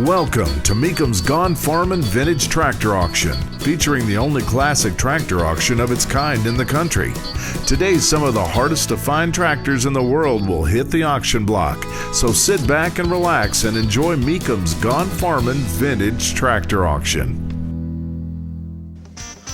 Welcome to Meekum's Gone Farmin' Vintage Tractor Auction, featuring the only classic tractor auction of its kind in the country. Today, some of the hardest to find tractors in the world will hit the auction block, so sit back and relax and enjoy Meekum's Gone Farmin' Vintage Tractor Auction.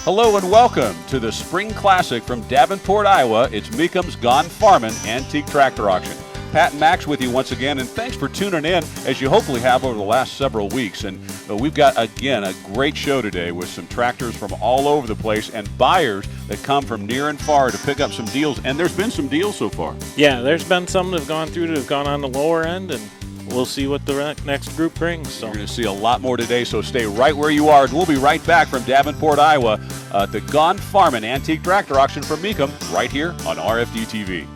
Hello and welcome to the Spring Classic from Davenport, Iowa. It's Meekum's Gone Farmin' Antique Tractor Auction. Pat and Max with you once again, and thanks for tuning in, as you hopefully have over the last several weeks. And we've got, again, a great show today with some tractors from all over the place and buyers that come from near and far to pick up some deals. And there's been some deals so far. Yeah, there's been some that have gone through that have gone on the lower end, and we'll see what the next group brings. So you're going to see a lot more today, so stay right where you are. And we'll be right back from Davenport, Iowa, at the Gone Farmin' Antique Tractor Auction from Meekum, right here on RFD-TV.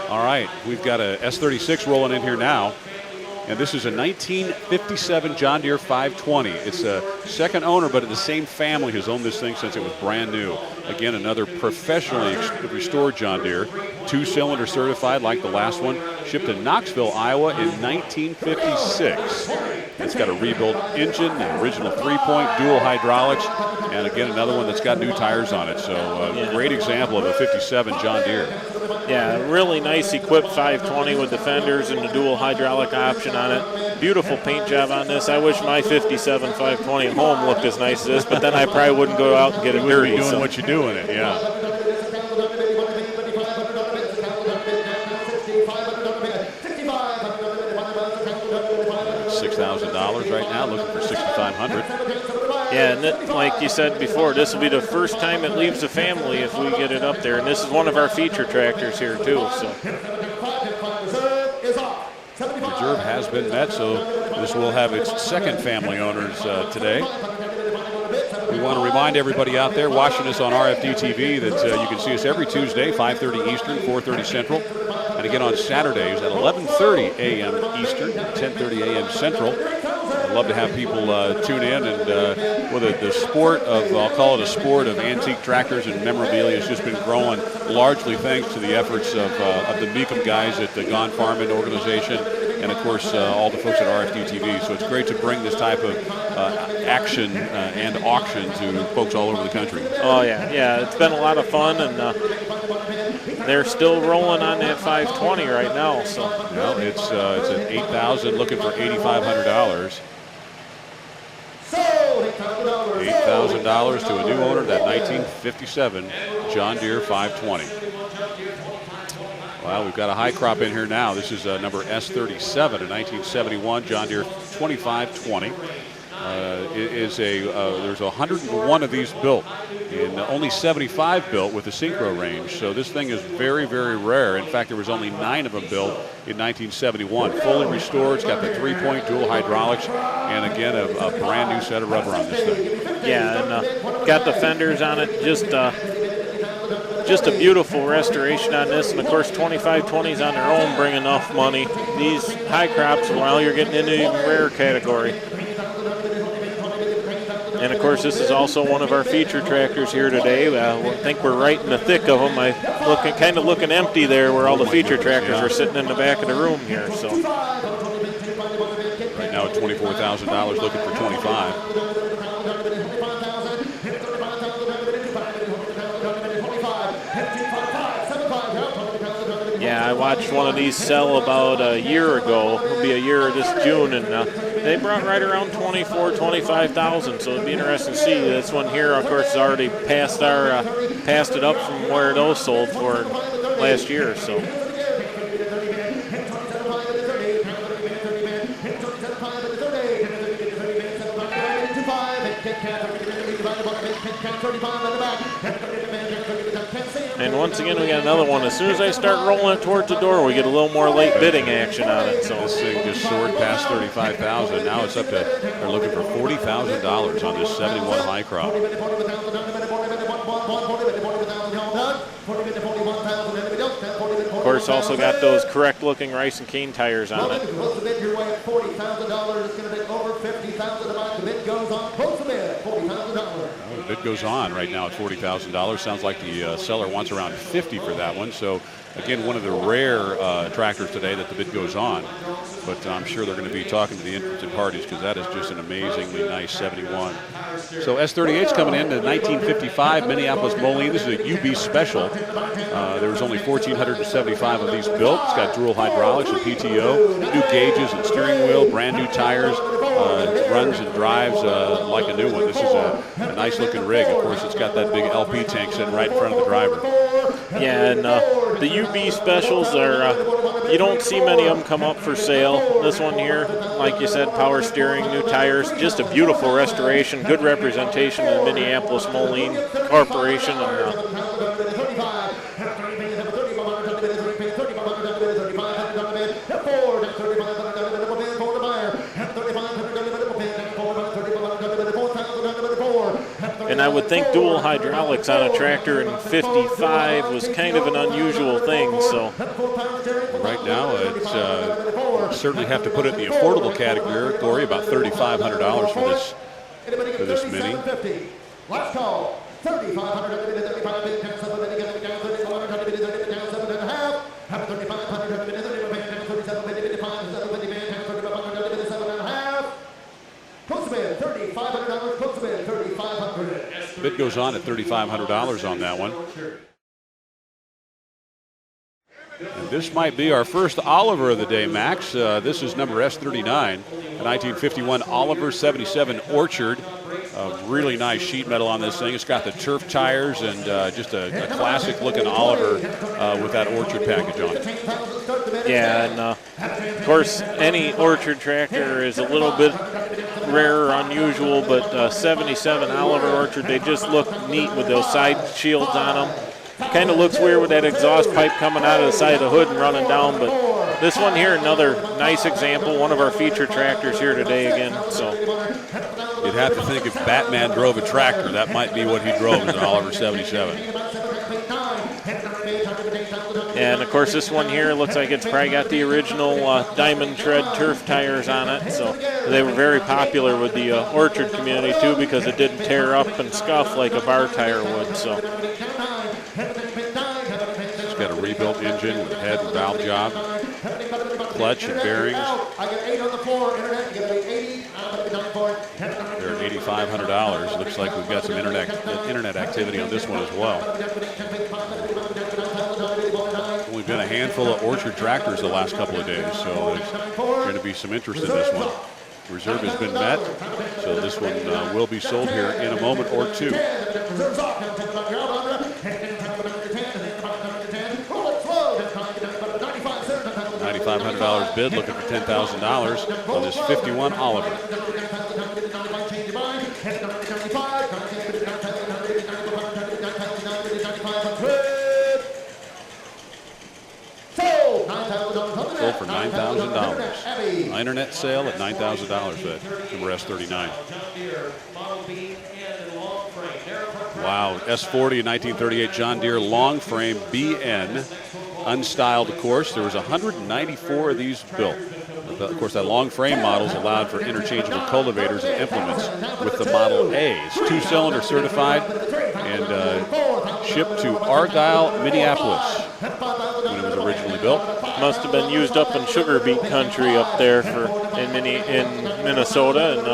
All right, we've got a S36 rolling in here now, and this is a 1957 John Deere 520. It's a second owner, but the same family has owned this thing since it was brand new. Again, another professionally restored John Deere, 2-cylinder certified like the last one, shipped to Knoxville, Iowa in 1956. It's got a rebuilt engine, the original 3-point dual hydraulics, and again, another one that's got new tires on it. So great example of a 57 John Deere. Yeah, really nice equipped 520 with the fenders and the dual hydraulic option on it. Beautiful paint job on this. I wish my 57 520 at home looked as nice as this, but then I probably wouldn't go out and get it dirty. Doing what you do in it, yeah. $6,000 right now, looking for $6,500. Yeah, and like you said before, this will be the first time it leaves the family if we get it up there. And this is one of our feature tractors here, too. So reserve has been met, so this will have its second family owners today. We want to remind everybody out there watching us on RFD-TV that you can see us every Tuesday, 5:30 Eastern, 4:30 Central. And again on Saturdays at 11:30 a.m. Eastern, 10:30 a.m. Central. I'd love to have people tune in, and the sport of, I'll call it a sport of antique tractors and memorabilia has just been growing largely thanks to the efforts of the Meekum guys at the Gone Farmin' organization, and of course all the folks at RFD-TV. So it's great to bring this type of action and auction to folks all over the country. Oh yeah, it's been a lot of fun, and they're still rolling on that 520 right now. So well, it's at $8,000, looking for $8,500. $8,000 to a new owner, that 1957 John Deere 520. Well, we've got a high crop in here now. This is number S37, a 1971 John Deere 2520. There's 101 of these built, and only 75 built with the synchro range. So this thing is very, very rare. In fact, there was only 9 of them built in 1971. Fully restored. It's got the 3-point dual hydraulics, and again, a brand new set of rubber on this thing. Yeah, and got the fenders on it. Just a beautiful restoration on this, and of course 2520s on their own bring enough money. These high crops, well, you're getting into even rare category. And of course this is also one of our feature tractors here today. I think we're right in the thick of them. Kind of looking empty there where all the feature tractors are sitting in the back of the room here. So right now at $24,000, looking for $25,000. Yeah, I watched one of these sell about a year ago. It'll be a year this June, and they brought right around $24,000, $25,000. So it'd be interesting to see. This one here, of course, has already passed it up from where those sold for last year. So. And once again, we got another one. As soon as I start rolling it towards the door, we get a little more late bidding action on it. So this thing just soared past $35,000. Now it's up to, they're looking for $40,000 on this 71 high crop. Of course, also got those correct looking Rice and Cane tires on it. The bid goes on right now at $40,000. Sounds like the seller wants around $50,000 for that one. So again, one of the rare tractors today that the bid goes on. but I'm sure they're going to be talking to the interested parties because that is just an amazingly nice 71. So S38's coming in the 1955 Minneapolis Moline. This is a UB special. There was only 1,475 of these built. It's got dual hydraulics and PTO, new gauges and steering wheel, brand new tires. Runs and drives like a new one. This is a nice looking rig. Of course, it's got that big LP tank sitting right in front of the driver. Yeah, and the UB specials are, you don't see many of them come up for sale. This one here, like you said, power steering, new tires, just a beautiful restoration, good representation of the Minneapolis Moline Corporation. And I would think dual hydraulics on a tractor in 55 was kind of an unusual thing. So right now, it's certainly have to put it in the affordable category, about $3,500 for this Mini. Last call, Bid goes on at $3,500 on that one. And this might be our first Oliver of the day, Max. This is number S39, a 1951 Oliver 77 Orchard. Really nice sheet metal on this thing. It's got the turf tires and just a classic looking Oliver with that Orchard package on it. Yeah, and of course any Orchard tractor is a little bit rare or unusual, but 77 Oliver Orchard, they just look neat with those side shields on them. Kind of looks weird with that exhaust pipe coming out of the side of the hood and running down, but this one here, another nice example, one of our feature tractors here today again. So you'd have to think if Batman drove a tractor, that might be what he drove, as an Oliver 77. And of course this one here looks like it's probably got the original diamond tread turf tires on it, so they were very popular with the Orchard community too because it didn't tear up and scuff like a bar tire would. So it's got a rebuilt engine with head and valve job, clutch and bearings. They're at $8,500. Looks like we've got some internet activity on this one as well. Only been a handful of Orchard tractors the last couple of days, so there's going to be some interest in this one. Reserve has been met, so this one will be sold here in a moment or two. $9,500 bid, looking for $10,000 on this 51 Oliver. Sold for $9,000. Internet sale at $9,000 at number S39. Wow, S40 in 1938 John Deere long frame BN, unstyled of course. There was 194 of these built. Of course, that long frame model is allowed for interchangeable cultivators and implements with the Model A. It's 2-cylinder certified and shipped to Argyle, Minneapolis when it was originally built. Must have been used up in sugar beet country up there in Minnesota and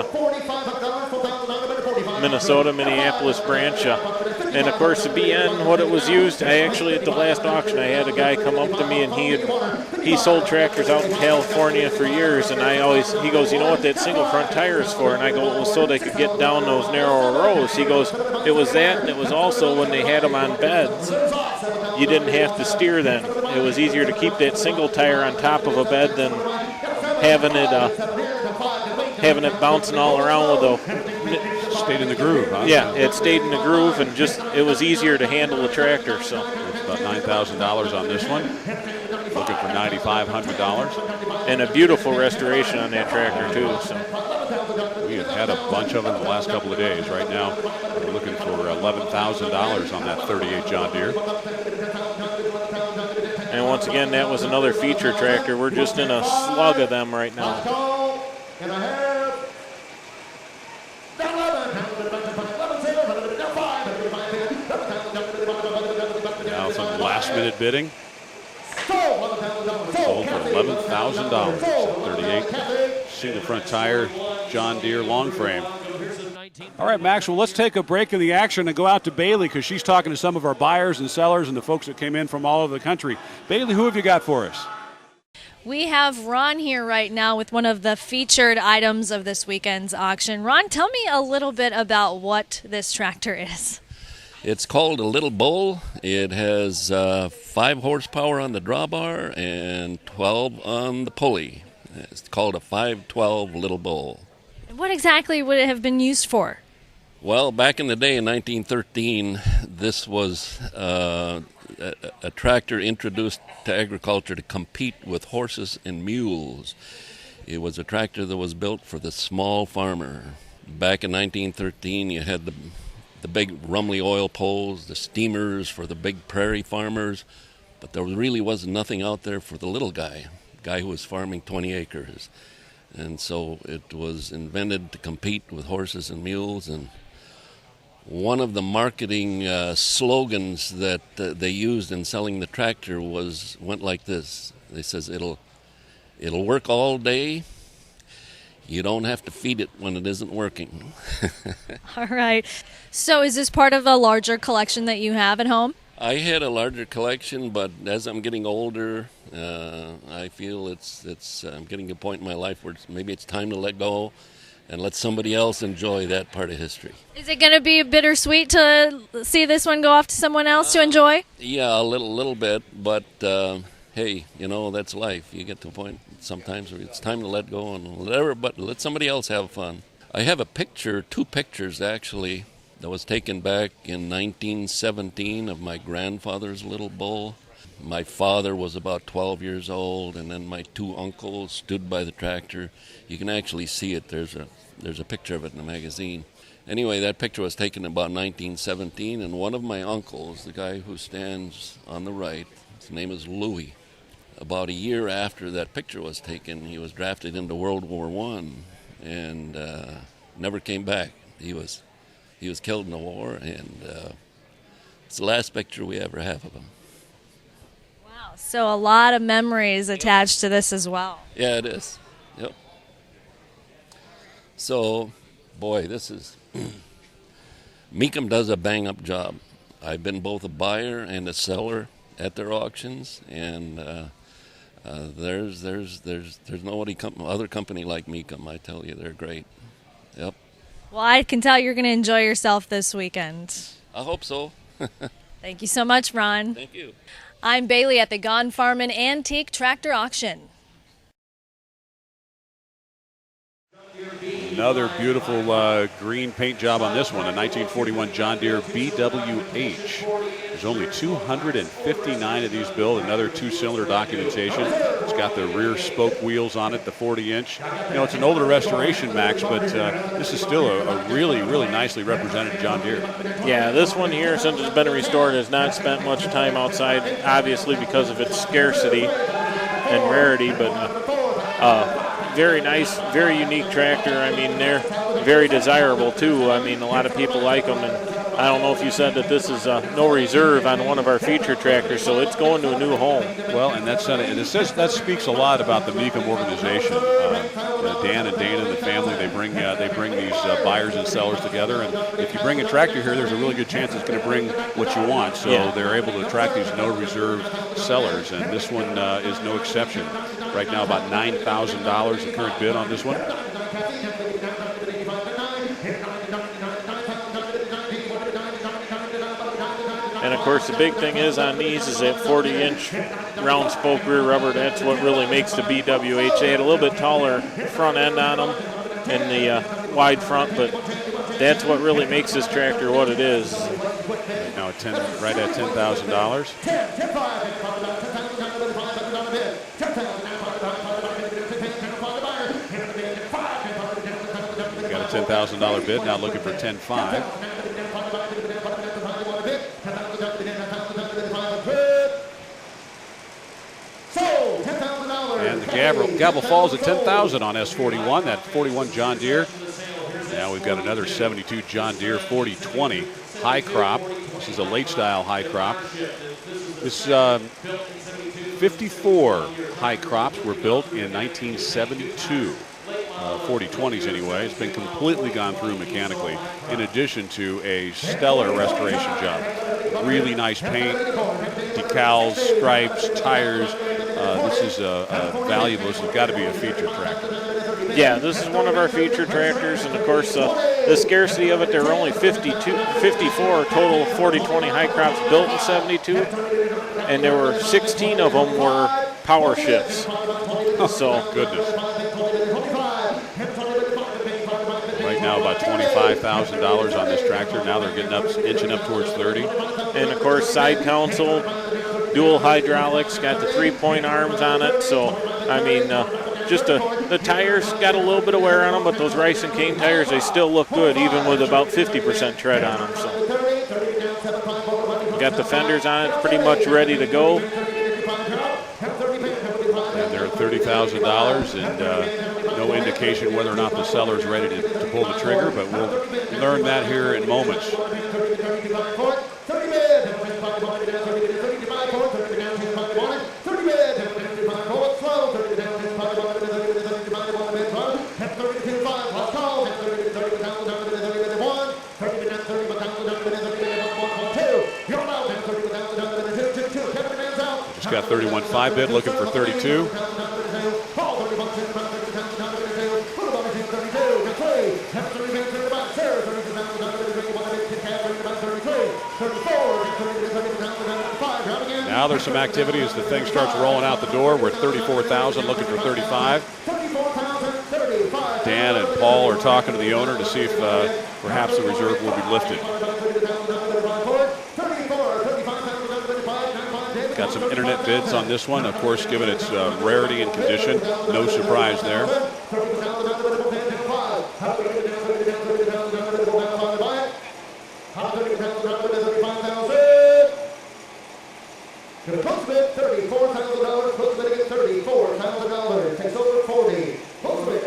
Minnesota, Minneapolis branch. And of course the BN, what it was used, I actually at the last auction I had a guy come up to me and he sold tractors out in California for years, and he goes, you know what that single front tire is for? And I go, well, so they could get down those narrower rows. He goes, it was that, and it was also when they had them on beds, you didn't have to steer then. It was easier to keep that single tire on top of a bed than having it bouncing all around with a stayed in the groove, huh? Yeah, it stayed in the groove, and just it was easier to handle the tractor. So it's about $9,000 on this one. Looking for $9,500. And a beautiful restoration on that tractor too. So we have had a bunch of them the last couple of days. Right now, we're looking for $11,000 on that 38 John Deere. And once again, that was another feature tractor. We're just in a slug of them right now. Now some last-minute bidding. Sold for $11,000 at 38 58 single front tire John Deere long frame. All right, Max, well, let's take a break in the action and go out to Bailey because she's talking to some of our buyers and sellers and the folks that came in from all over the country. Bailey, who have you got for us? We have Ron here right now with one of the featured items of this weekend's auction. Ron, tell me a little bit about what this tractor is. It's called a Little Bull. It has 5 horsepower on the drawbar and 12 on the pulley. It's called a 512 Little Bull. What exactly would it have been used for? Well, back in the day in 1913, this was a tractor introduced to agriculture to compete with horses and mules. It was a tractor that was built for the small farmer. Back in 1913, you had the big Rumely Oil Pulls, the steamers for the big prairie farmers, but there really was nothing out there for the little guy who was farming 20 acres. And so it was invented to compete with horses and mules. And one of the marketing slogans that they used in selling the tractor went like this. They says, it'll work all day. You don't have to feed it when it isn't working. All right. So is this part of a larger collection that you have at home? I had a larger collection, but as I'm getting older, I feel I'm getting to a point in my life where maybe it's time to let go and let somebody else enjoy that part of history. Is it going to be bittersweet to see this one go off to someone else to enjoy? Yeah, a little bit, but hey, that's life. You get to a point sometimes where it's time to let go and whatever, but let somebody else have fun. I have two pictures actually, that was taken back in 1917 of my grandfather's Little Bull. My father was about 12 years old, and then my 2 uncles stood by the tractor. You can actually see it. There's a picture of it in the magazine. Anyway, that picture was taken about 1917, and one of my uncles, the guy who stands on the right, his name is Louis. About a year after that picture was taken, he was drafted into World War I and never came back. He was killed in the war, and it's the last picture we ever have of him. Wow, so a lot of memories attached to this as well. Yeah, it is. Yep. So, boy, this is... Mecum does a bang-up job. I've been both a buyer and a seller at their auctions, and there's nobody other company like Mecum. I tell you, they're great. Yep. Well, I can tell you're going to enjoy yourself this weekend. I hope so. Thank you so much, Ron. Thank you. I'm Bailey at the Farmin Antique Tractor Auction. Another beautiful green paint job on this one, a 1941 John Deere BWH. There's only 259 of these built, another 2-cylinder documentation. It's got the rear spoke wheels on it, the 40-inch. It's an older restoration, Max, but this is still a really, really nicely represented John Deere. Yeah, this one here, since it's been restored, has not spent much time outside, obviously because of its scarcity and rarity, but very nice, very unique tractor. I mean, they're very desirable too. I mean, a lot of people like them, and I don't know if you said that this is no reserve on one of our featured tractors, so it's going to a new home. Well, and that speaks a lot about the Mecum organization. Dan and Dana and the family, they bring these buyers and sellers together, and if you bring a tractor here, there's a really good chance it's going to bring what you want. So they're able to attract these no reserve sellers, and this one is no exception. Right now, about $9,000 the current bid on this one. And of course, the big thing is on these is that 40-inch round spoke rear rubber. That's what really makes the BWH. They had a little bit taller front end on them and the wide front, but that's what really makes this tractor what it is. Right now, right at $10,000. $10,000 bid, now looking for $10,500. And the gavel falls at $10,000 on S41, that 41 John Deere. Now we've got another 72 John Deere 4020 high crop. This is a late style high crop. This 54 high crops were built in 1972. 4020s anyway. It's been completely gone through mechanically, in addition to a stellar restoration job. Really nice paint, decals, stripes, tires. This is valuable. This has got to be a featured tractor. Yeah, this is one of our featured tractors, and of course the scarcity of it, there were only 54 total 4020 high crops built in 72, and there were 16 of them were power shifts. So goodness. Right now about $25,000 on this tractor. Now they're getting up, inching up towards 30. And of course side console, dual hydraulics, got the 3-point arms on it. So I mean, the tires got a little bit of wear on them, but those Rice and Kane tires, they still look good even with about 50% tread on them. So got the fenders on it, pretty much ready to go. And they're at $30,000, and no indication whether or not the seller's ready to pull the trigger, but we'll learn that here in moments. Just got 31.5 bid, looking for 32. Now there's some activity as the thing starts rolling out the door. We're at 34,000, looking for 35. Dan and Paul are talking to the owner to see if perhaps the reserve will be lifted. Got some internet bids on this one, of course, given its rarity and condition. No surprise there. Going to close bid, $34,000. Close bid again, $34,000. Takes over 40. Close bid.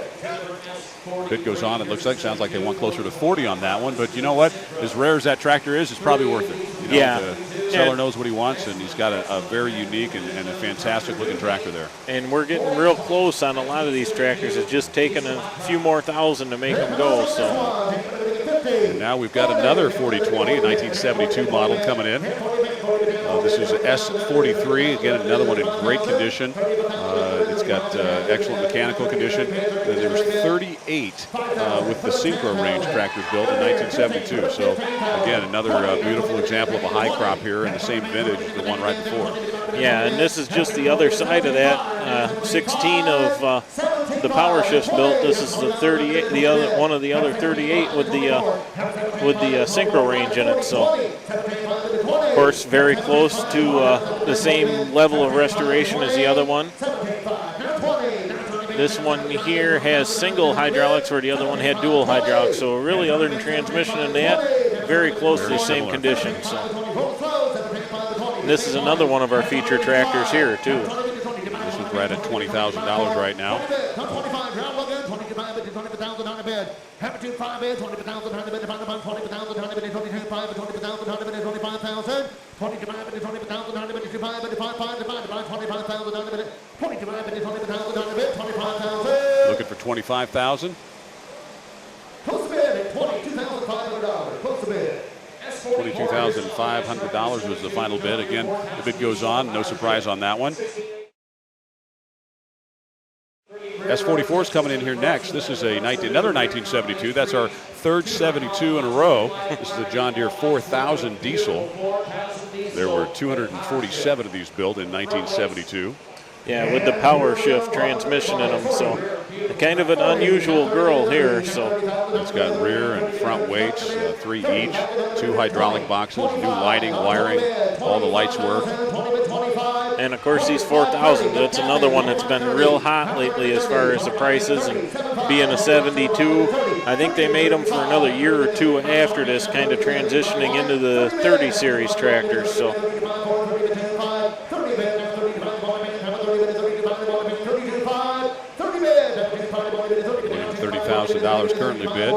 Bid goes on. It looks like, sounds like they want closer to 40 on that one. But you know what? As rare as that tractor is, it's probably worth it. You know, yeah. The seller knows what he wants, and he's got a very unique and a fantastic looking tractor there. And we're getting real close on a lot of these tractors. It's just taking a few more thousand to make them go. So. And now we've got another 4020, a 1972 model coming in. This is S43, again, another one in great condition. It's got excellent mechanical condition. And there was 38 with the Synchro range tractors built in 1972. So, again, another beautiful example of a high crop here in the same vintage as the one right before. Yeah, and this is just the other side of that. 16 of the power shifts built. This is the 38, the other one of the other 38 with the Synchro range in it. So, of course, very close to the same level of restoration as the other one. This one here has single hydraulics where the other one had dual hydraulics. So really, other than transmission and that, very close to the same condition. So this is another one of our feature tractors here too. This is right at $20,000 right now. Looking for $25,000. Close bid at $22,500. Close bid. $22,500 was the final bid. Again, the bid goes on. No surprise on that one. S44 is coming in here next. This is another 1972. That's our third 72 in a row. This is a John Deere 4000 diesel. There were 247 of these built in 1972. Yeah, with the power shift transmission in them. So kind of an unusual girl here. So it's got rear and front weights, 3 each, 2 hydraulic boxes, new lighting, wiring, all the lights work. And of course these 4000s, that's another one that's been real hot lately as far as the prices, and being a 72, I think they made them for another year or two after this, kind of transitioning into the 30 series tractors. So $30,000 currently bid.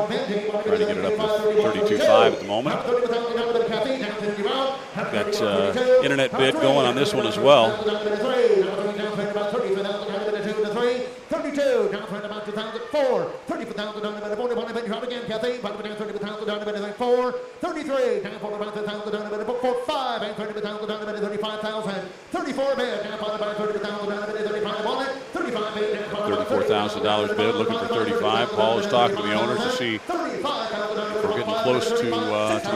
Trying to get it up to $32,500 at the moment. Got internet bid going on this one as well. down for about 2,004. 34,000 down about 41. Then you're again, Kathy. Down 30,000 down about 4. 33 down for about 2,000 down about 45. And 30,000 down about 35,000. 34 bid down for about 30,000 down about 35. On it. 35 bid down for about $34,000 bid, looking for 35. Paul is talking to the owners to see if we're getting close to the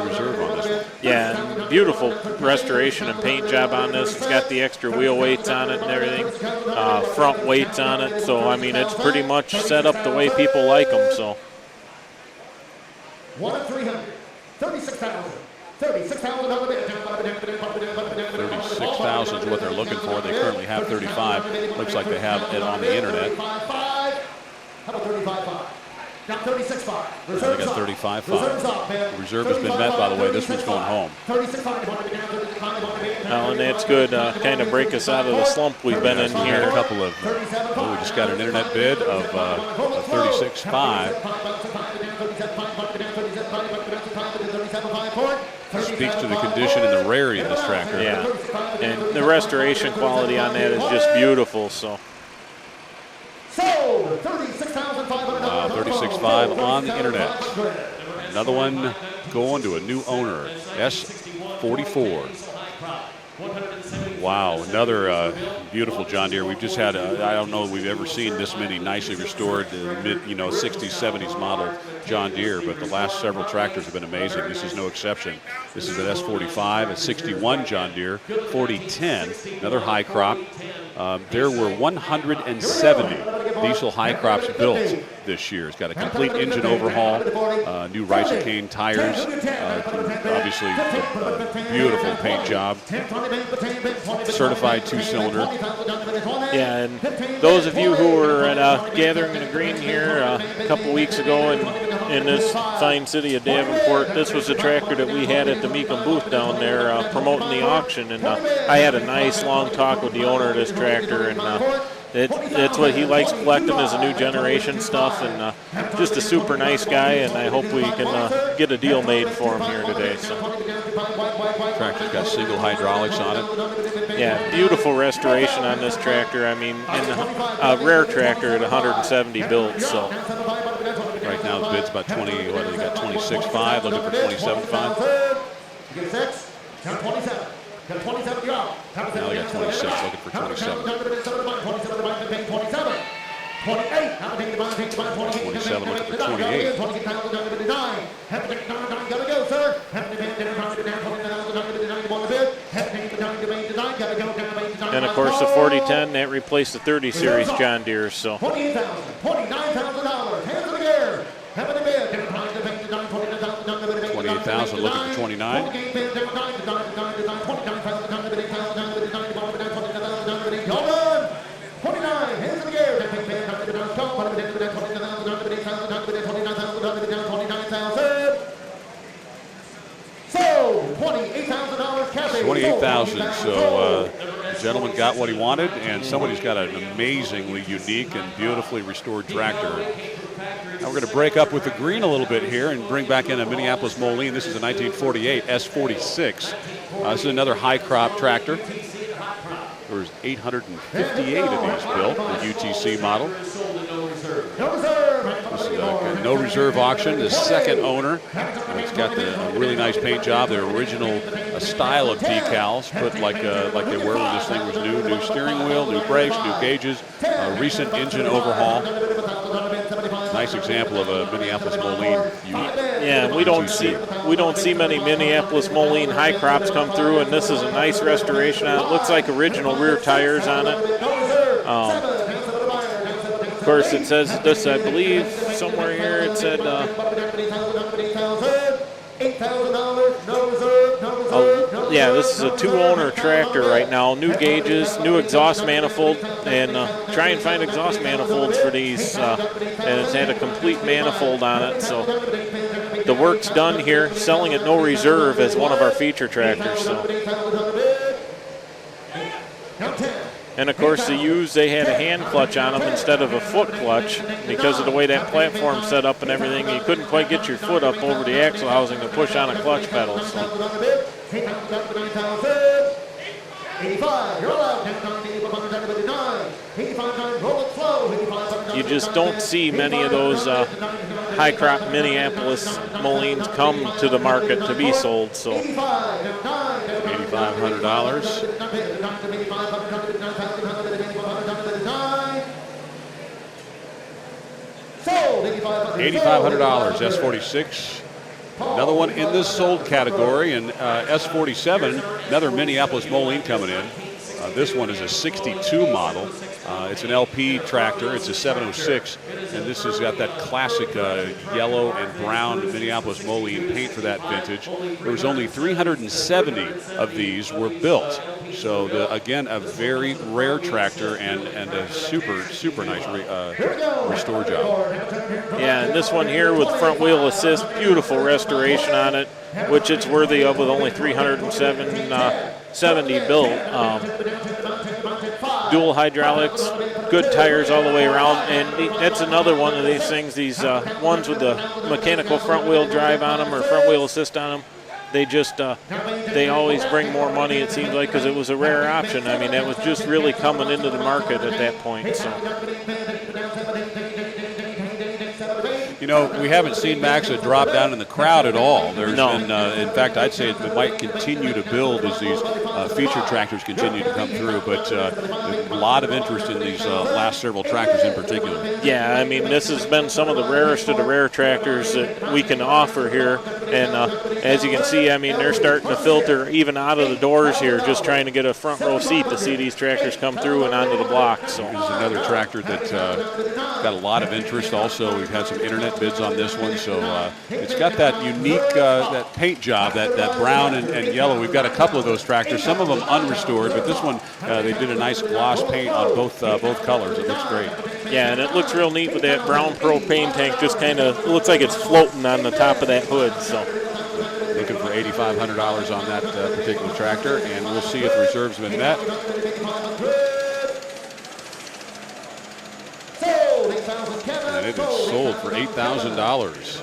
reserve on this one. Yeah, and beautiful restoration and paint job on this. It's got the extra wheel weights on it and everything, front weights on it. So, I mean, it's pretty much set up the way people like them. So, 1,300. 36,000. 36,000 on the bid. 36,000 is what they're looking for. They currently have 35. Looks like they have it on the internet. 35.5. How about 35.5? Got 36.5. They got 35.5. The reserve has been met, by the way. This one's going home. 36.5. well, and that's good. Kind of break us out of the slump we've been in We had here. a couple of. We just got an internet bid of 36.5. Speaks to the condition and the rarity of this tractor. Yeah, and the restoration quality on that is just beautiful. So, Sold. 36,500. Wow, 36.5 on the internet. Another one going to a new owner, S44. Wow, another beautiful John Deere. We've just had, I don't know if we've ever seen this many nicely restored mid, 60s, 70s model John Deere, but the last several tractors have been amazing. This is no exception. This is an S45, a 61 John Deere, 4010, another high crop. There were 170 diesel high crops built this year. It's got a complete engine overhaul, new Risocane tires, obviously beautiful paint job, certified 2-cylinder. yeah, and those of you who were at Gathering in the Green here a couple weeks ago in this fine city of Davenport, this was a tractor that we had at the Meekum booth down there promoting the auction, and I had a nice long talk with the owner of this tractor, and that's what he likes collecting is the new generation stuff, and just a super nice guy, and I hope we can get a deal made for him here today. So. Tractor's got single hydraulics on it. Yeah, beautiful restoration on this tractor. I mean, a rare tractor at 170 built. So Right now the bid's about 20, what do they got, 26.5, looking for 27.5. Got 27. Got 27, you're out. Now they got 26, looking for 27. 27, looking for 28. and of course the 4010 that replaced the 30 series John Deere. So $28,000, $29,000. Hands in the air. Have a bid. 28,000, looking for 29. $28,000. So the gentleman got what he wanted, and somebody's got an amazingly unique and beautifully restored tractor. Now we're going to break up with the green a little bit here and bring back in a Minneapolis Moline. This is a 1948 S46. This is another high crop tractor. There was 858 of these built, the UTC model. This is a no reserve auction. The second owner. It's got the really nice paint job. The original style of decals put like they were when this thing was new. New steering wheel, new brakes, new gauges, recent engine overhaul. Nice example of a Minneapolis Moline. yeah, we don't see many Minneapolis Moline high crops come through, and this is a nice restoration on it. Looks like original rear tires on it. Of course, it says this, I believe, somewhere here it said. Yeah, this is a 2-owner tractor right now. New gauges, new exhaust manifold, and try and find exhaust manifolds for these. And it's had a complete manifold on it, so the work's done here. Selling at no reserve as one of our feature tractors. So. And of course, they had a hand clutch on them instead of a foot clutch because of the way that platform's set up and everything. You couldn't quite get your foot up over the axle housing to push on a clutch pedal. So. 85, you're allowed. 85, 85, roll it slow. 85, You just don't see many of those high crop Minneapolis Molines come to the market to be sold. So $8,500. $8,500, S46. Another one in this sold category, and S47, another Minneapolis Moline coming in. This one is a 62 model. It's an LP tractor. It's a 706, and this has got that classic yellow and brown Minneapolis Moline paint for that vintage. There was only 370 of these were built. So again, a very rare tractor and a super nice restore job. Yeah, and this one here with front wheel assist, beautiful restoration on it, which it's worthy of with only 370 built. Dual hydraulics, good tires all the way around, and that's another one of these things, these ones with the mechanical front wheel drive on them or front wheel assist on them. They just, they always bring more money, it seems like, because it was a rare option. I mean, it was just really coming into the market at that point. So. You know, we haven't seen Maxa drop down in the crowd at all. There's been, in fact, I'd say it might continue to build as these feature tractors continue to come through, but a lot of interest in these last several tractors in particular. Yeah, I mean, this has been some of the rarest of the rare tractors that we can offer here, and as you can see, I mean, they're starting to filter even out of the doors here, just trying to get a front row seat to see these tractors come through and onto the block. So there's another tractor that got a lot of interest. Also, we've had some internet bids on this one, so it's got that unique that paint job, that brown and yellow. We've got a couple of those tractors, some of them unrestored, but this one they did a nice gloss paint on both colors. It looks great. Yeah, and it looks real neat with that brown propane tank. Just kind of looks like it's floating on the top of that hood. So looking for $8,500 on that particular tractor, and we'll see if reserves have been met. And it is sold for $8,000.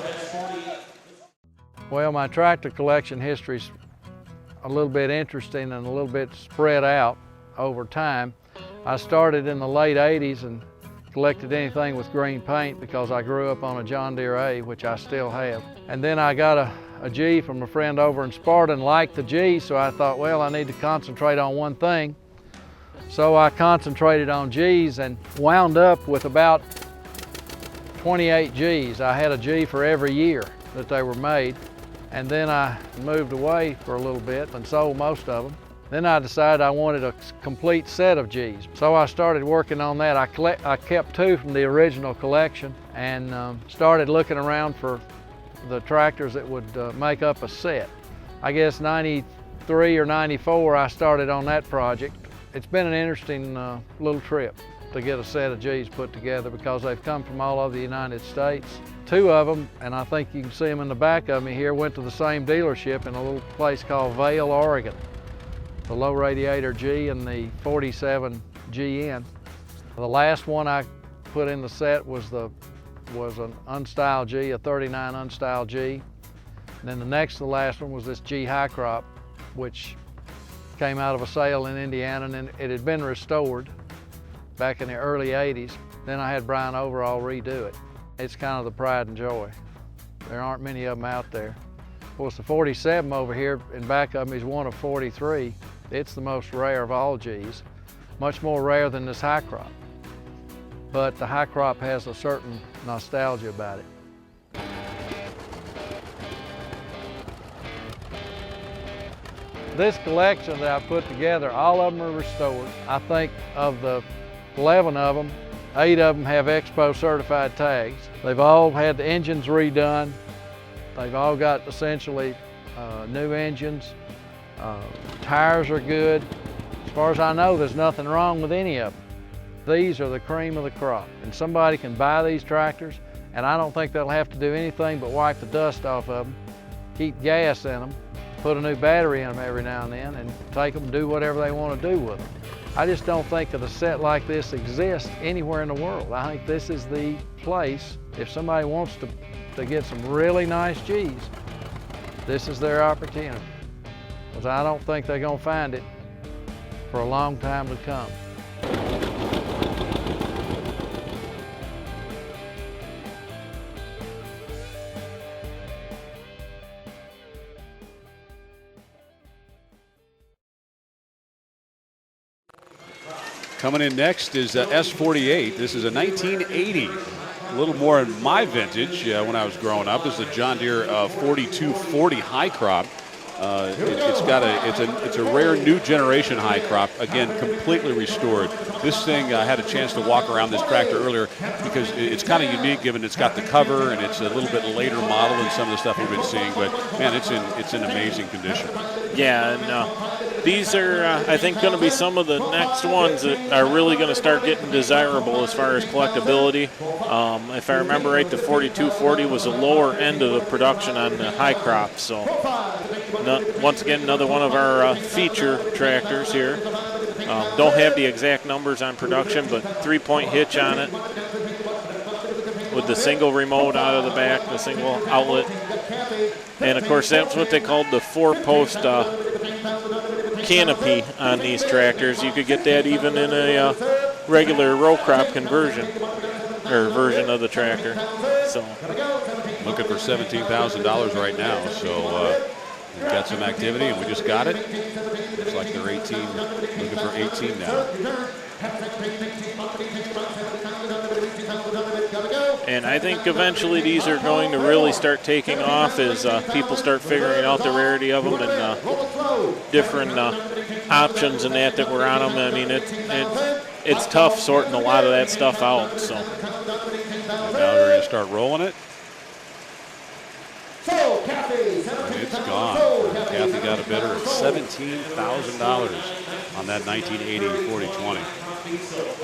Well, my tractor collection history's a little bit interesting and a little bit spread out over time. I started in the late 80s and collected anything with green paint because I grew up on a John Deere A, which I still have. And then I got a G from a friend over in Sparta and liked the G, so I thought, well, I need to concentrate on one thing. So I concentrated on Gs and wound up with about 28 Gs. I had a G for every year that they were made. And then I moved away for a little bit and sold most of them. Then I decided I wanted a complete set of Gs. So I started working on that. I kept two from the original collection and started looking around for the tractors that would make up a set. I guess 93 or 94 I started on that project. It's been an interesting little trip to get a set of Gs put together because they've come from all over the United States. Two of them, and I think you can see them in the back of me here, went to the same dealership in a little place called Vail, Oregon. The low radiator G and the 47 GN. The last one I put in the set was an unstyled G, a 39 unstyled G. And then the next to the last one was this G high crop, which came out of a sale in Indiana, and it had been restored back in the early 80s. Then I had Brian Overall redo it. It's kind of the pride and joy. There aren't many of them out there. Of course, the 47 over here in back of me is one of 43. It's the most rare of all Gs, much more rare than this high crop. But the high crop has a certain nostalgia about it. This collection that I put together, all of them are restored. I think of the 11 of them, 8 of them have Expo certified tags. They've all had the engines redone. They've all got essentially new engines. Tires are good. As far as I know, there's nothing wrong with any of them. These are the cream of the crop. And somebody can buy these tractors, and I don't think they'll have to do anything but wipe the dust off of them, keep gas in them, put a new battery in them every now and then, and take them and do whatever they want to do with them. I just don't think that a set like this exists anywhere in the world. I think this is the place, if somebody wants to get some really nice Gs, this is their opportunity. Because I don't think they're going to find it for a long time to come. Coming in next is S48. This is a 1980. A little more in my vintage when I was growing up. This is a John Deere 4240 high crop. It's a rare new generation high crop. Again, completely restored. This thing, I had a chance to walk around this tractor earlier because it's kind of unique given it's got the cover and it's a little bit later model than some of the stuff we've been seeing. But man, it's in amazing condition. Yeah, and these are, I think, going to be some of the next ones that are really going to start getting desirable as far as collectability. If I remember right, the 4240 was the lower end of the production on the high crop. So once again, another one of our feature tractors here. Don't have the exact numbers on production, but 3-point hitch on it with the single remote out of the back, the single outlet. And of course, that's what they called the 4-post canopy on these tractors. You could get that even in a regular row crop conversion or version of the tractor. So looking for $17,000 right now. So we've got some activity, and we just got it. Looks like they're 18, looking for 18 now. And I think eventually these are going to really start taking off as people start figuring out the rarity of them and different options and that were on them. I mean, it's tough sorting a lot of that stuff out. So now they're going to start rolling it. It's gone. Kathy got a bidder at $17,000 on that 1980 4020.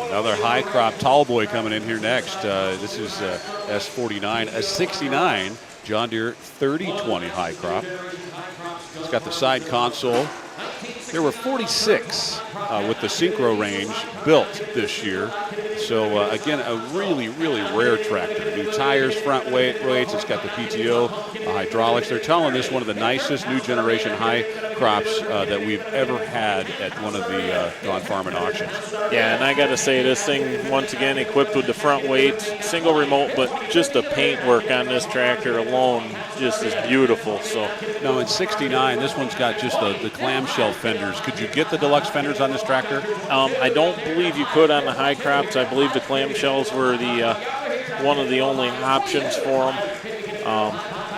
Another high crop tall boy coming in here next. This is S49, a 69 John Deere 3020 high crop. It's got the side console. There were 46 with the synchro range built this year. So again, a really, really rare tractor. New tires, front weights. It's got the PTO, hydraulics. They're telling this one of the nicest new generation high crops that we've ever had at one of the Gone Farmin auctions. Yeah, and I got to say, this thing once again equipped with the front weights, single remote, but just the paint work on this tractor alone just is beautiful. So no, in 69, this one's got just the clamshell fenders. Could you get the deluxe fenders on this tractor? I don't believe you could on the high crops. I believe the clamshells were the one of the only options for them.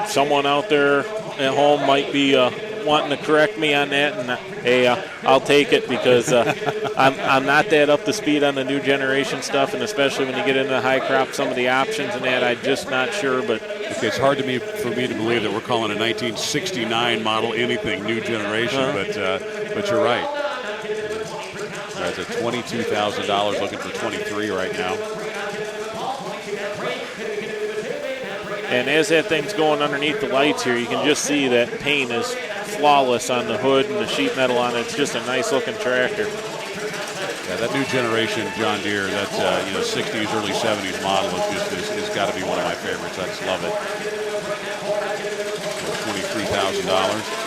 Someone out there at home might be wanting to correct me on that, and hey, I'll take it because I'm not that up to speed on the new generation stuff, and especially when you get into the high crop, some of the options and that, I'm just not sure. But okay, it's hard for me to believe that we're calling a 1969 model anything new generation, but you're right. That's at $22,000, looking for 23 right now. And as that thing's going underneath the lights here, you can just see that paint is flawless on the hood and the sheet metal on it. It's just a nice looking tractor. Yeah, that new generation John Deere, that 60s, early 70s model is got to be one of my favorites. I just love it. $23,000.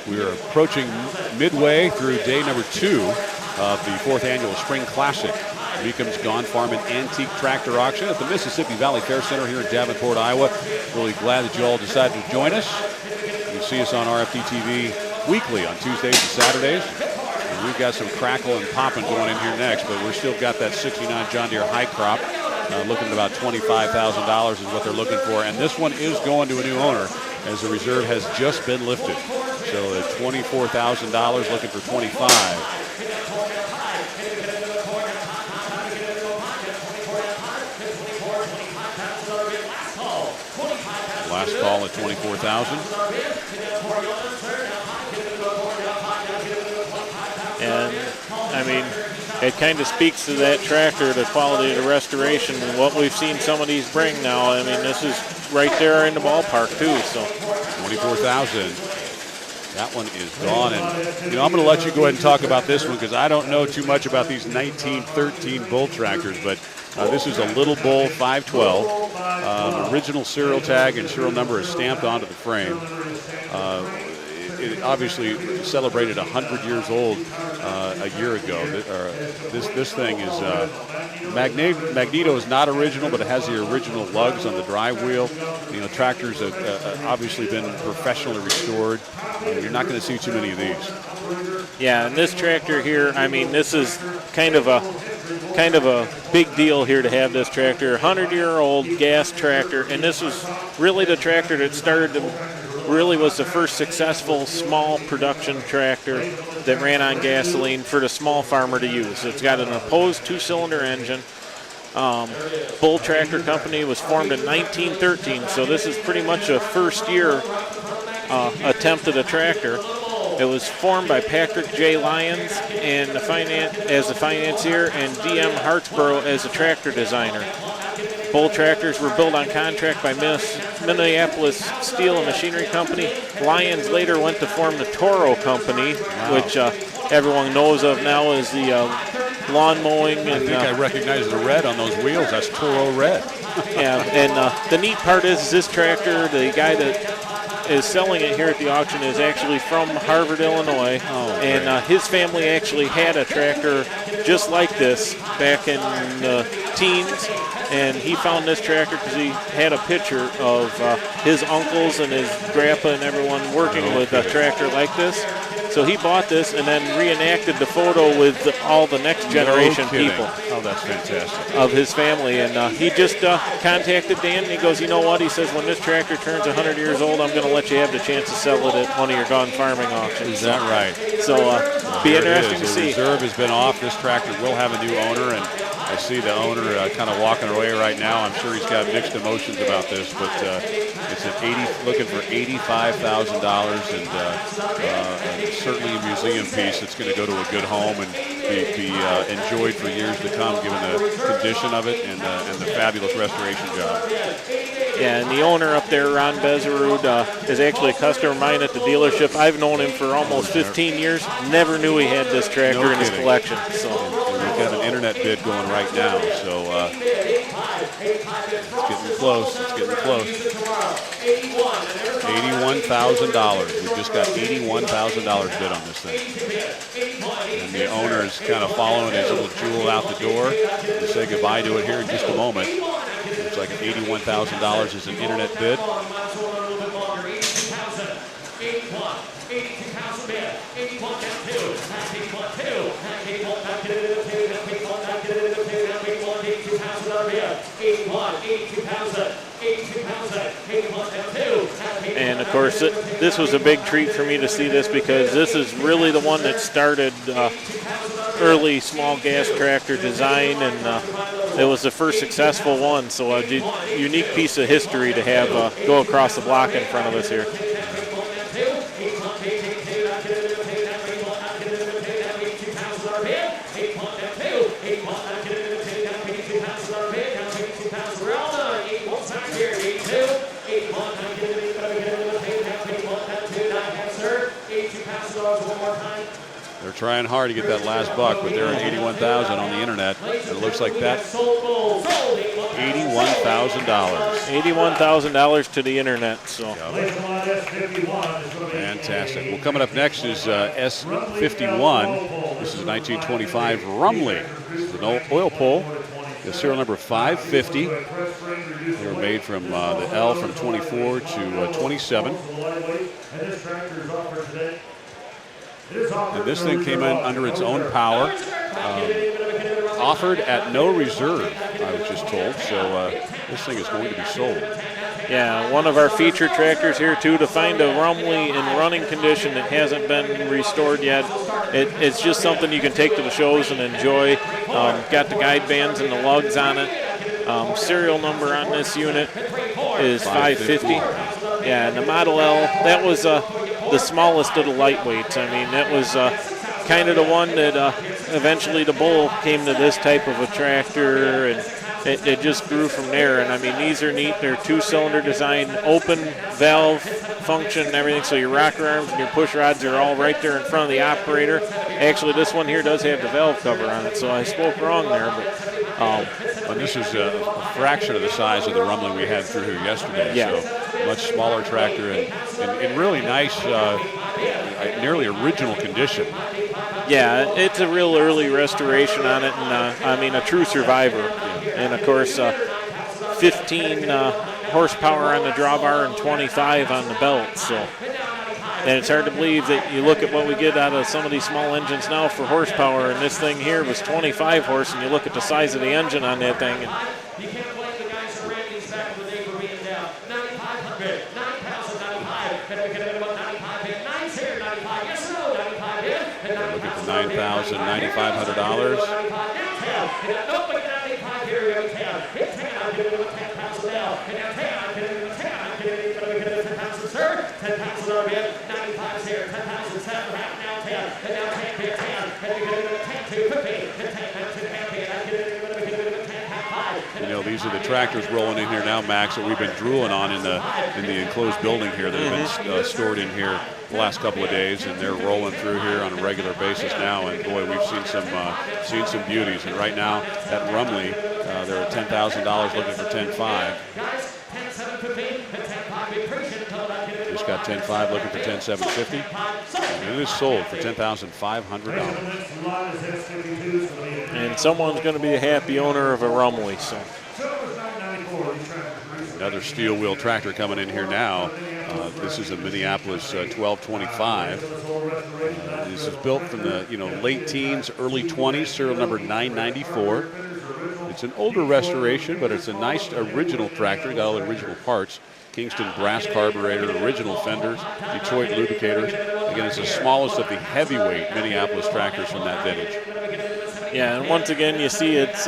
We are approaching midway through day number 2 of the 4th annual Spring Classic. Beacom's Gone Farmin Antique Tractor Auction at the Mississippi Valley Fair Center here in Davenport, Iowa. Really glad that you all decided to join us. You can see us on RFD-TV weekly on Tuesdays and Saturdays. And we've got some crackle and popping going in here next, but we're still got that 69 John Deere high crop. Looking at about $25,000 is what they're looking for. And this one is going to a new owner as the reserve has just been lifted. So at $24,000, looking for 25. Last call at 24,000. And I mean, it kind of speaks to that tractor, the quality of the restoration, and what we've seen some of these bring now. I mean, this is right there in the ballpark too. So 24,000. That one is gone. And I'm going to let you go ahead and talk about this one because I don't know too much about these 1913 bull tractors, but this is a Little Bull 512. Original serial tag and serial number is stamped onto the frame. It obviously celebrated 100 years old a year ago. This thing is Magneto is not original, but it has the original lugs on the drive wheel. You know, tractors have obviously been professionally restored. You're not going to see too many of these. Yeah, and this tractor here, I mean, this is kind of a big deal here to have this tractor. 100-year-old gas tractor, and this was really the tractor that really was the first successful small production tractor that ran on gasoline for the small farmer to use. It's got an opposed 2-cylinder engine. Bull Tractor Company was formed in 1913, so this is pretty much a first-year attempt at a tractor. It was formed by Patrick J. Lyons as the financier and D.M. Hartsborough as a tractor designer. Bull tractors were built on contract by Minneapolis Steel and Machinery Company. Lyons later went to form the Toro Company, which everyone knows of now as the lawn mowing. And, I think I recognize the red on those wheels. That's Toro red. Yeah, and the neat part is this tractor, the guy that is selling it here at the auction is actually from Harvard, Illinois, and his family actually had a tractor just like this back in the teens, and he found this tractor because he had a picture of his uncles and his grandpa and everyone working with a tractor like this. So he bought this and then reenacted the photo with all the next generation people. Oh, that's fantastic. Of his family. And he just contacted Dan, and he goes, you know what? He says, when this tractor turns 100 years old, I'm going to let you have the chance to sell it at one of your Gone Farming auctions. Is that right? So be interesting to see. The reserve has been off. This tractor will have a new owner, and I see the owner kind of walking away right now. I'm sure he's got mixed emotions about this, but it's looking for $85,000, and certainly a museum piece that's going to go to a good home and be enjoyed for years to come, given the condition of it and the fabulous restoration job. Yeah, and the owner up there, Ron Bezerud, is actually a customer of mine at the dealership. I've known him for almost 15 years. Never knew he had this tractor in his collection. So we've got an internet bid going right now, so it's getting close. It's getting close. $81,000. We've just got $81,000 bid on this thing. And the owner is kind of following his little jewel out the door to say goodbye to it here in just a moment. Looks like $81,000 is an internet bid. And of course, this was a big treat for me to see this, because this is really the one that started early small gas tractor design, and it was the first successful one. So a unique piece of history to have go across the block in front of us here. They're trying hard to get that last buck, but they're at $81,000 on the internet. It looks like that. $81,000. $81,000 to the internet. So fantastic. Well, coming up next is S51. This is a 1925 Rumely. This is an oil pull. The serial number 550. They were made from the L from 24 to 27. And this thing came in under its own power, offered at no reserve, I was just told. So this thing is going to be sold. Yeah, one of our feature tractors here too, to find a Rumely in running condition that hasn't been restored yet. It's just something you can take to the shows and enjoy. Got the guide bands and the lugs on it. Serial number on this unit is 550. Yeah, and the Model L, that was the smallest of the lightweights. I mean, that was kind of the one that eventually the Bull came to this type of a tractor, and it just grew from there. And I mean, these are neat. They're 2-cylinder design, open valve function and everything, so your rocker arms and your push rods are all right there in front of the operator. Actually, this one here does have the valve cover on it, so I spoke wrong there, but And this is a fraction of the size of the Rumely we had through here yesterday. Yeah. So much smaller tractor and in really nice, nearly original condition. Yeah, it's a real early restoration on it, and I mean a true survivor. And of course, 15 horsepower on the drawbar and 25 on the belt. So, and it's hard to believe that you look at what we get out of some of these small engines now for horsepower, and this thing here was 25 horse, and you look at the size of the engine on that thing. And look at the $9,000, $9,500. You know, these are the tractors rolling in here now, Max, that we've been drooling on in the enclosed building here that have been stored in here the last couple of days, and they're rolling through here on a regular basis now. And boy, we've seen some beauties. And right now at Rumely, they're at $10,000 looking for $10,500. Just got $10,500 looking for $10,750. And it is sold for $10,500. and someone's going to be a happy owner of a Rumely. So another steel wheel tractor coming in here now. This is a Minneapolis 1225. This is built from the late teens, early 20s, serial number 994. It's an older restoration, but it's a nice original tractor. Got all the original parts. Kingston brass carburetor, original fenders, Detroit lubricators. Again, it's the smallest of the heavyweight Minneapolis tractors from that vintage. yeah, and once again you see it's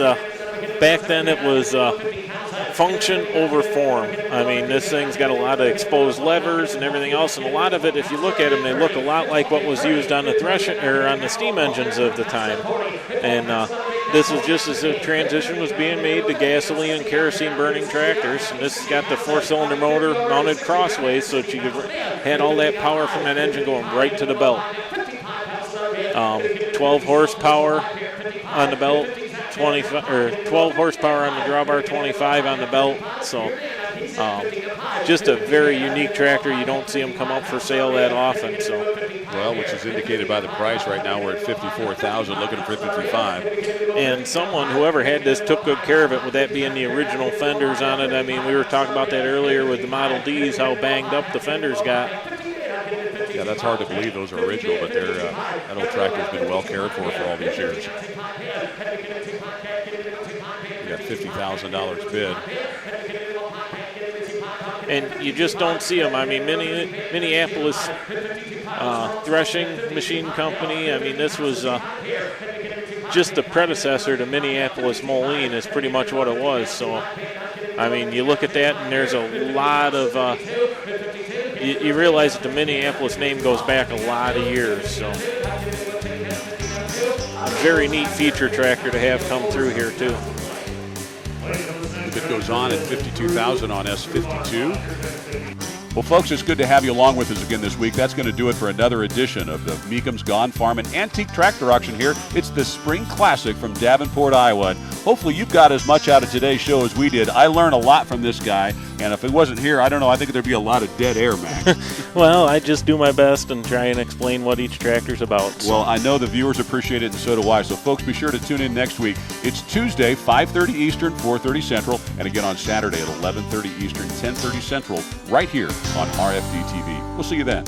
back then it was function over form. I mean, this thing's got a lot of exposed levers and everything else, and a lot of it, if you look at them, they look a lot like what was used on the on the steam engines of the time. And this was just as the transition was being made to gasoline and kerosene burning tractors. And this has got the 4-cylinder motor mounted crossways so that you had all that power from that engine going right to the belt. 12 horsepower on the belt, 12 horsepower on the drawbar, 25 on the belt. So just a very unique tractor. You don't see them come up for sale that often. So, well, which is indicated by the price right now. We're at $54,000, looking for $55,000. And whoever had this took good care of it, with that being the original fenders on it. I mean, we were talking about that earlier with the Model Ds, how banged up the fenders got. Yeah, that's hard to believe those are original, but that old tractor's been well cared for all these years. We got $50,000 bid. And you just don't see them. I mean, Minneapolis Threshing Machine Company, I mean, this was just the predecessor to Minneapolis Moline is pretty much what it was. So, I mean, you look at that and there's a lot of, you realize that the Minneapolis name goes back a lot of years. So, a very neat feature tractor to have come through here too. The bid goes on at $52,000 on S52. Well, folks, it's good to have you along with us again this week. That's going to do it for another edition of the Meekham's Gone Farmin' Antique Tractor Auction here. It's the Spring Classic from Davenport, Iowa. Hopefully you've got as much out of today's show as we did. I learned a lot from this guy, and if it wasn't here, I don't know, I think there'd be a lot of dead air, Max. Well, I just do my best and try and explain what each tractor's about. So. Well, I know the viewers appreciate it, and so do I. So, folks, be sure to tune in next week. It's Tuesday, 5:30 Eastern, 4:30 Central, and again on Saturday at 11:30 Eastern, 10:30 Central, right here on RFD-TV. We'll see you then.